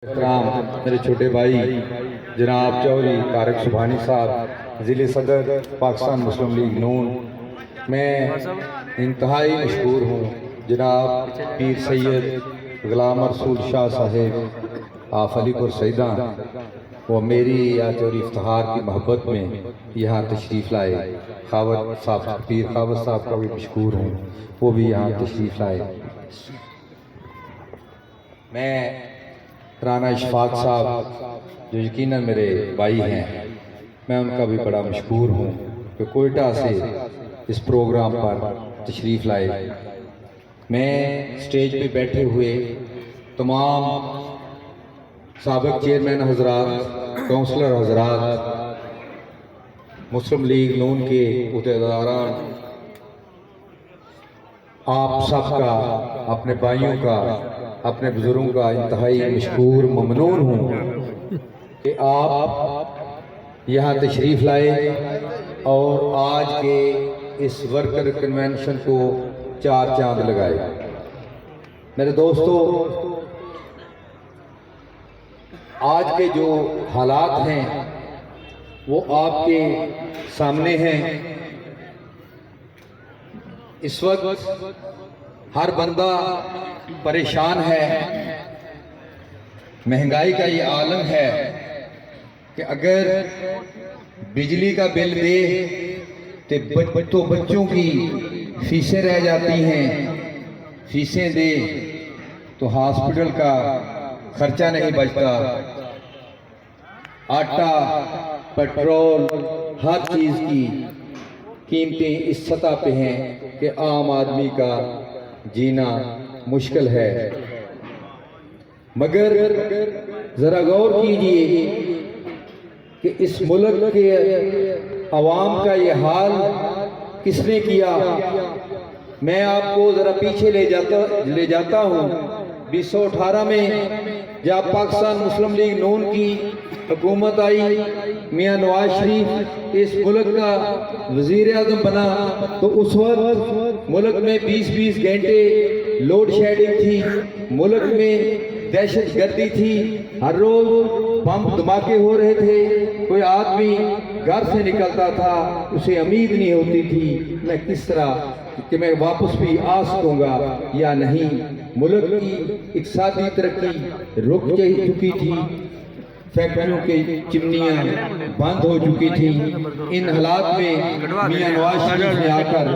احترام میرے چھوٹے بھائی جناب چودھری طارق سبحانی صاحب ضلع صدر پاکستان مسلم لیگ نون، میں انتہائی مشکور ہوں جناب پیر سید غلام رسول شاہ صاحب آف علی پور سیداں، وہ میری یا چوری افتخار کی محبت میں یہاں تشریف لائے۔ خاوت صاحب پیر خاوت صاحب کا بھی مشکور ہوں، وہ بھی یہاں تشریف لائے۔ میں رانا اشفاق صاحب جو یقیناً میرے بھائی ہیں، میں ان کا بھی بڑا مشکور ہوں کہ کوئٹہ سے اس پروگرام پر تشریف لائے۔ میں سٹیج پہ بیٹھے ہوئے تمام سابق چیئرمین حضرات، کونسلر حضرات، مسلم لیگ نون کے عہدیداران، آپ سب کا، اپنے بھائیوں کا، اپنے بزرگوں کا انتہائی مشکور ممنون ہوں کہ آپ یہاں تشریف لائے اور آج کے اس ورکر کنونشن کو چار چاند لگائے۔ میرے دوستو، آج کے جو حالات ہیں وہ آپ کے سامنے ہیں۔ اس وقت ہر بندہ پریشان ہے، مہنگائی کا یہ عالم ہے کہ اگر بجلی کا بل دے تو بچوں کی فیسیں رہ جاتی ہیں، فیسیں دے تو ہاسپٹل کا خرچہ نہیں بچتا، آٹا، پیٹرول، ہر چیز کی قیمتیں اس سطح پہ ہیں کہ عام آدمی کا جینا مشکل ہے۔ مگر ذرا غور کیجئے کہ اس ملک کے عوام کا یہ حال کس نے کیا۔ میں آپ کو ذرا پیچھے لے جاتا ہوں۔ 2018 میں جب پاکستان مسلم لیگ نون کی حکومت آئی، میاں نواز شریف اس ملک کا وزیر اعظم بنا، تو اس وقت ملک میں 20 گھنٹے لوڈ شیڈنگ تھی، ملک میں دہشت گردی تھی، ہر روز بم دھماکے ہو رہے تھے، کوئی آدمی گھر سے نکلتا تھا اسے امید نہیں ہوتی تھی میں کس طرح کہ میں واپس بھی آ سکوں گا یا نہیں۔ ملک کی اقتصادی ترقی رک چکی تھی، فیکٹریوں کی چمنیاں بند ہو چکی تھی۔ ان حالات میں میاں نواز شریف نے آ کر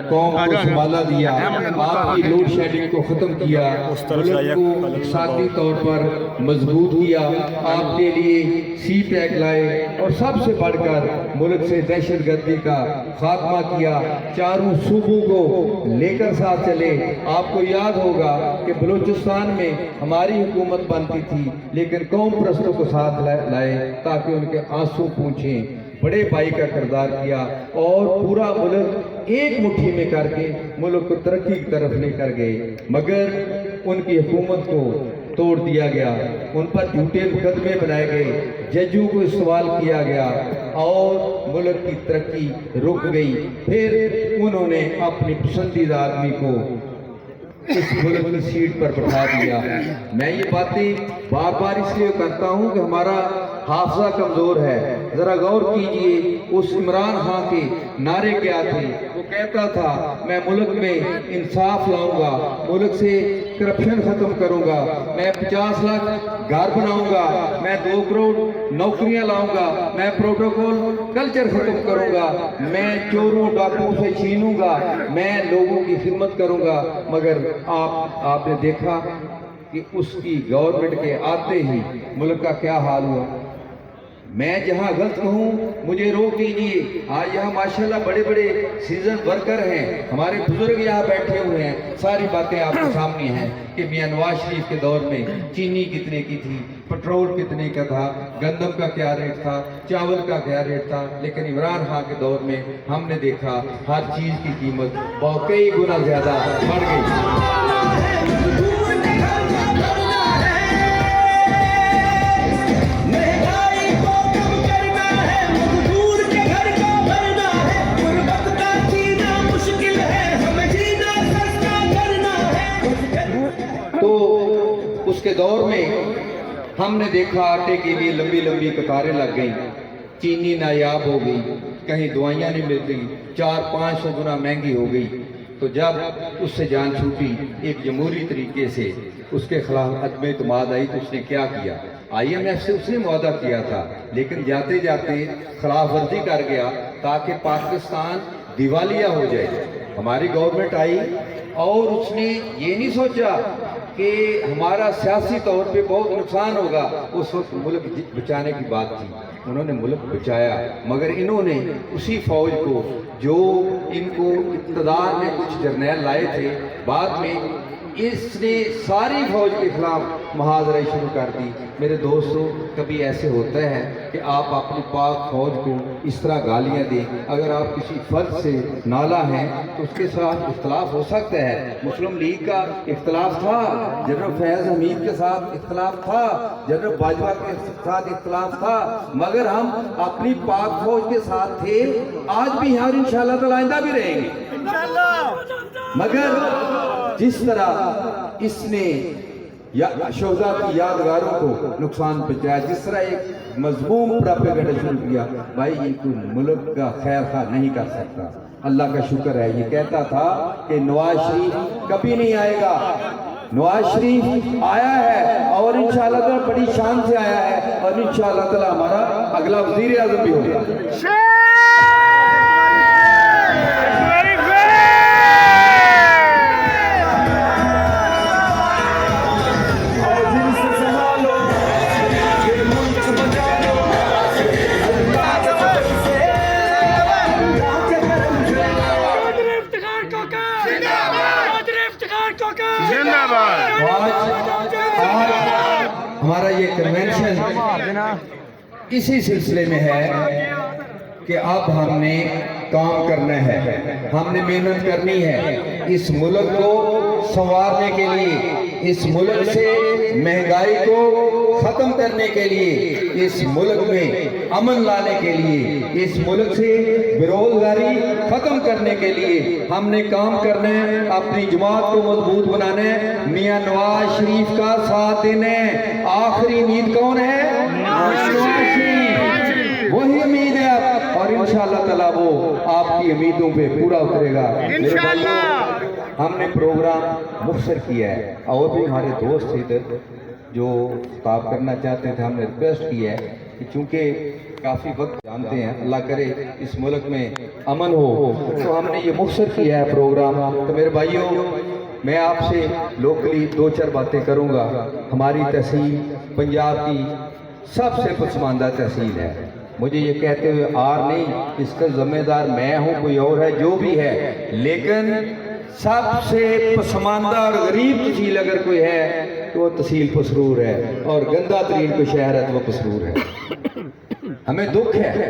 قوم کو سنبھالا دیا، آپ کی لوڈ شیڈنگ کو ختم کیا، ملک کو اقتصادی طور پر مضبوط کیا، آپ کے لیے سی پیک لائے اور سب سے بڑھ کر ملک سے دہشت گردی کا خاتمہ کیا، چاروں صوبوں کو لے کر ساتھ چلے۔ آپ کو یاد ہوگا کہ بلوچستان میں ہماری حکومت بنتی تھی لیکن قوم پرستوں کو ساتھ لائے تاکہ ان کے آنسو پونچھیں، بڑے بھائی کا کردار کیا اور پورا ملک ایک مٹھی میں کر کے ملک کو ترقی کی طرف لے کر گئے۔ مگر ان کی حکومت کو توڑ دیا گیا، ان پر جھوٹے مقدمے بنائے گئے، ججوں کو استوال کیا گیا اور ملک کی ترقی رک گئی۔ پھر انہوں نے اپنی پسندیدہ آدمی کو اس ملک کی سیٹ پر بٹھا دیا۔ میں یہ باتیں بار بار اس لیے کرتا ہوں کہ ہمارا حافظہ کمزور ہے۔ ذرا غور کیجئے اس عمران خان کے نعرے کیا تھے۔ وہ کہتا تھا میں ملک میں انصاف لاؤں گا، ملک سے کرپشن ختم کروں گا، میں 50 لاکھ گھر بناؤں گا، میں 2 کروڑ نوکریاں لاؤں گا، میں پروٹوکول کلچر ختم کروں گا، میں چوروں ڈاکوں سے چھینوں گا، میں لوگوں کی خدمت کروں گا۔ مگر آپ نے دیکھا کہ اس کی گورنمنٹ کے آتے ہی ملک کا کیا حال ہوا۔ میں جہاں غلط کہوں مجھے روک دیجئے۔ آج یہاں ماشاءاللہ بڑے بڑے سیزن ورکر ہیں، ہمارے بزرگ یہاں بیٹھے ہوئے ہیں، ساری باتیں آپ کے سامنے ہیں کہ میاں نواز شریف کے دور میں چینی کتنے کی تھی، پٹرول کتنے کا تھا، گندم کا کیا ریٹ تھا، چاول کا کیا ریٹ تھا، لیکن عمران خان کے دور میں ہم نے دیکھا ہر چیز کی قیمت بہت کئی گنا زیادہ بڑھ گئی۔ تو اس کے دور میں ہم نے دیکھا آٹے کے لیے لمبی لمبی قطاریں لگ گئیں، چینی نایاب ہو گئی، کہیں دوائیاں نہیں مل رہی، 400-500 گنا مہنگی ہو گئی۔ تو جب اس سے جان چھوٹی، ایک جمہوری طریقے سے اس کے خلاف عدم اعتماد آئی تو اس نے کیا کیا؟ IMF سے اس نے معاہدہ کیا تھا، لیکن جاتے جاتے خلاف ورزی کر گیا تاکہ پاکستان دیوالیہ ہو جائے۔ ہماری گورنمنٹ آئی اور اس نے یہ نہیں سوچا کہ ہمارا سیاسی طور پہ بہت نقصان ہوگا، اس وقت ملک بچانے کی بات تھی، انہوں نے ملک بچایا، مگر انہوں نے اسی فوج کو جو ان کو اقتدار میں کچھ جرنیل لائے تھے، بعد میں اس نے ساری فوج کے خلاف محاذرے شروع کر دی۔ میرے دوستو، کبھی ایسے ہوتا ہے کہ آپ اپنی پاک فوج کو اس طرح گالیاں دیں، اگر آپ کسی فرد سے نالا ہیں تو اس کے ساتھ اختلاف ہو سکتا ہے۔ مسلم لیگ کا اختلاف تھا، جنرل فیض حمید کے ساتھ اختلاف تھا، جنرل باجوہ کے ساتھ اختلاف تھا، مگر ہم اپنی پاک فوج کے ساتھ تھے، آج بھی ہیں اور انشاءاللہ تعالی آئندہ بھی رہیں گے۔ مگر جس طرح اس نے شہداء کی یادگاروں کو نقصان پہنچایا، جس طرح ایک مضموم پراپیگنڈا شروع کیا، بھائی یہ کوئی ملک کا خیر خواہ نہیں کر سکتا۔ اللہ کا شکر ہے، یہ کہتا تھا کہ نواز شریف کبھی نہیں آئے گا، نواز شریف آیا ہے اور انشاءاللہ تعالیٰ بڑی شان سے آیا ہے، اور انشاءاللہ تعالیٰ ہمارا اگلا وزیر اعظم بھی ہوگا۔ ہمارا یہ کنونشن اسی سلسلے میں ہے کہ اب ہم نے کام کرنا ہے، ہم نے محنت کرنی ہے اس ملک کو سنوارنے کے لیے، اس ملک سے مہنگائی کو ختم کرنے کے لیے، اس ملک میں امن لانے کے لیے، اس ملک سے بےروزگاری ختم کرنے کے لیے ہم نے کام کرنا ہے، اپنی جماعت کو مضبوط بنانا ہے، میاں نواز شریف کا ساتھ دینا ہے۔ آخری امید کون ہے؟ نواز شریف، وہی امید ہے اور انشاءاللہ تعالیٰ وہ آپ کی امیدوں پہ پورا اترے گا۔ انشاءاللہ ہم نے پروگرام مختصر کیا ہے، اور بھی ہمارے دوست تھے ادھر جو خطاب کرنا چاہتے تھے، ہم نے ریکویسٹ کی ہے کہ چونکہ کافی وقت جانتے ہیں، اللہ کرے اس ملک میں امن ہو، تو ہم نے یہ مختصر کیا ہے پروگرام۔ تو میرے بھائیوں، میں آپ سے لوکلی 2-4 باتیں کروں گا۔ ہماری تحصیل پنجاب کی سب سے پسماندہ تحصیل ہے، مجھے یہ کہتے ہوئے آر نہیں، اس کا ذمہ دار میں ہوں، کوئی اور ہے، جو بھی ہے، لیکن سب سے پسماندہ اور غریب تحصیل اگر کوئی ہے تو وہ تحصیل پسرور ہے، اور گندہ ترین کوئی شہر ہے تو وہ پسرور ہے۔ ہمیں دکھ ہے،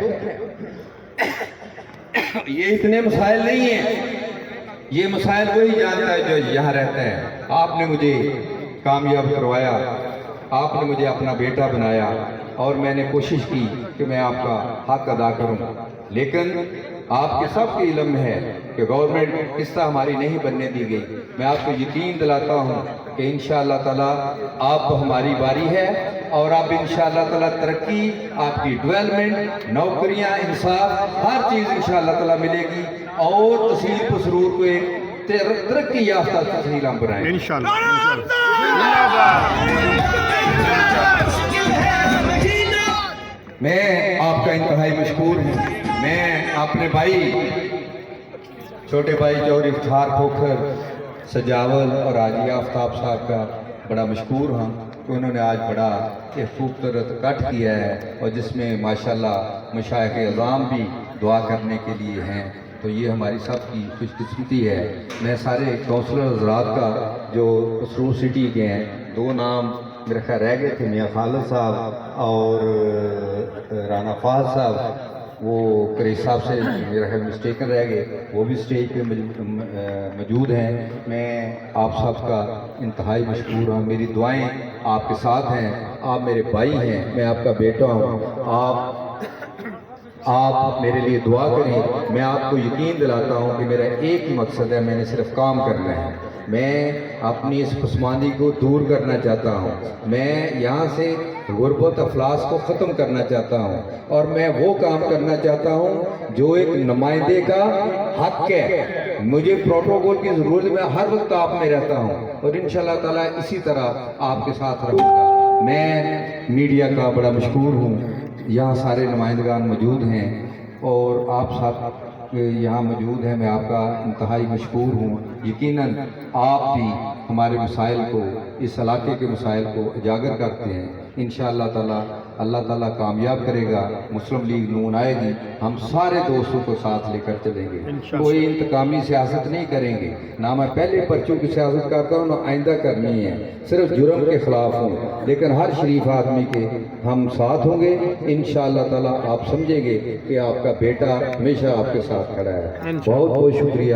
یہ اتنے مسائل نہیں ہیں، یہ مسائل وہی جانتا ہے جو یہاں رہتا ہے۔ آپ نے مجھے کامیاب کروایا، آپ نے مجھے اپنا بیٹا بنایا، اور میں نے کوشش کی کہ میں آپ کا حق ادا کروں، لیکن آپ کے سب کے علم ہے کہ گورنمنٹ کس طرح ہماری نہیں بننے دی گئی۔ میں آپ کو یقین دلاتا ہوں کہ انشاءاللہ تعالیٰ آپ ہماری باری ہے، اور آپ انشاءاللہ تعالیٰ ترقی، آپ کی ڈیولپمنٹ، نوکریاں، انصاف، ہر چیز انشاءاللہ تعالیٰ ملے گی، اور تحصیل پسرور کو ایک ترقی یافتہ تحصیل ہم بنائیں گے انشاءاللہ۔ میں آپ کا انتہائی مشکور ہوں۔ میں اپنے بھائی، چھوٹے بھائی چودھری افتخار کھوکھر سجاول اور حاجی آفتاب صاحب کا بڑا مشکور ہوں کہ انہوں نے آج بڑا خوبصورت کٹ کیا ہے، اور جس میں ماشاءاللہ مشائخ اعظام بھی دعا کرنے کے لیے ہیں، تو یہ ہماری سب کی خوش قسمتی ہے۔ میں سارے کونسلر حضرات کا جو پسرور سٹی کے ہیں، 2 نام میرے خیال رہ گئے تھے، میاں خالد صاحب اور رانا فہد صاحب، وہ قریش صاحب سے میرا خیال مسٹیکن رہ گئے، وہ بھی سٹیج پہ موجود ہیں۔ میں آپ سب کا انتہائی مشکور ہوں، میری دعائیں آپ کے ساتھ ہیں، آپ میرے بھائی ہیں، میں آپ کا بیٹا ہوں، آپ میرے لیے دعا کریں۔ میں آپ کو یقین دلاتا ہوں کہ میرا ایک ہی مقصد ہے، میں نے صرف کام کرنا ہے، میں اپنی اس پسماندگی کو دور کرنا چاہتا ہوں۔ میں یہاں سے غربت افلاس کو ختم کرنا چاہتا ہوں، اور میں وہ کام کرنا چاہتا ہوں جو ایک نمائندے کا حق ہے۔ مجھے پروٹوکول کی ضرورت میں ہر وقت آپ میں رہتا ہوں، اور انشاءاللہ تعالیٰ اسی طرح آپ کے ساتھ رہوں گا۔ میں میڈیا کا بڑا مشکور ہوں، یہاں سارے نمائندگان موجود ہیں اور آپ سب یہاں موجود ہیں، میں آپ کا انتہائی مشکور ہوں۔ یقیناً آپ بھی ہمارے مسائل کو، اس علاقے کے مسائل کو اجاگر کرتے ہیں۔ انشاءاللہ تعالیٰ اللہ تعالیٰ کامیاب کرے گا، مسلم لیگ نون آئے گی، ہم سارے دوستوں کو ساتھ لے کر چلیں گے، کوئی انتقامی سیاست نہیں کریں گے، نہ میں پہلے پرچوں کی سیاست کرتا ہوں نہ آئندہ کرنی ہے، صرف جرم کے خلاف ہوں، لیکن ہر شریف آدمی کے ہم ساتھ ہوں گے۔ انشاءاللہ تعالیٰ آپ سمجھیں گے کہ آپ کا بیٹا ہمیشہ آپ کے ساتھ کھڑا ہے۔ بہت بہت شکریہ۔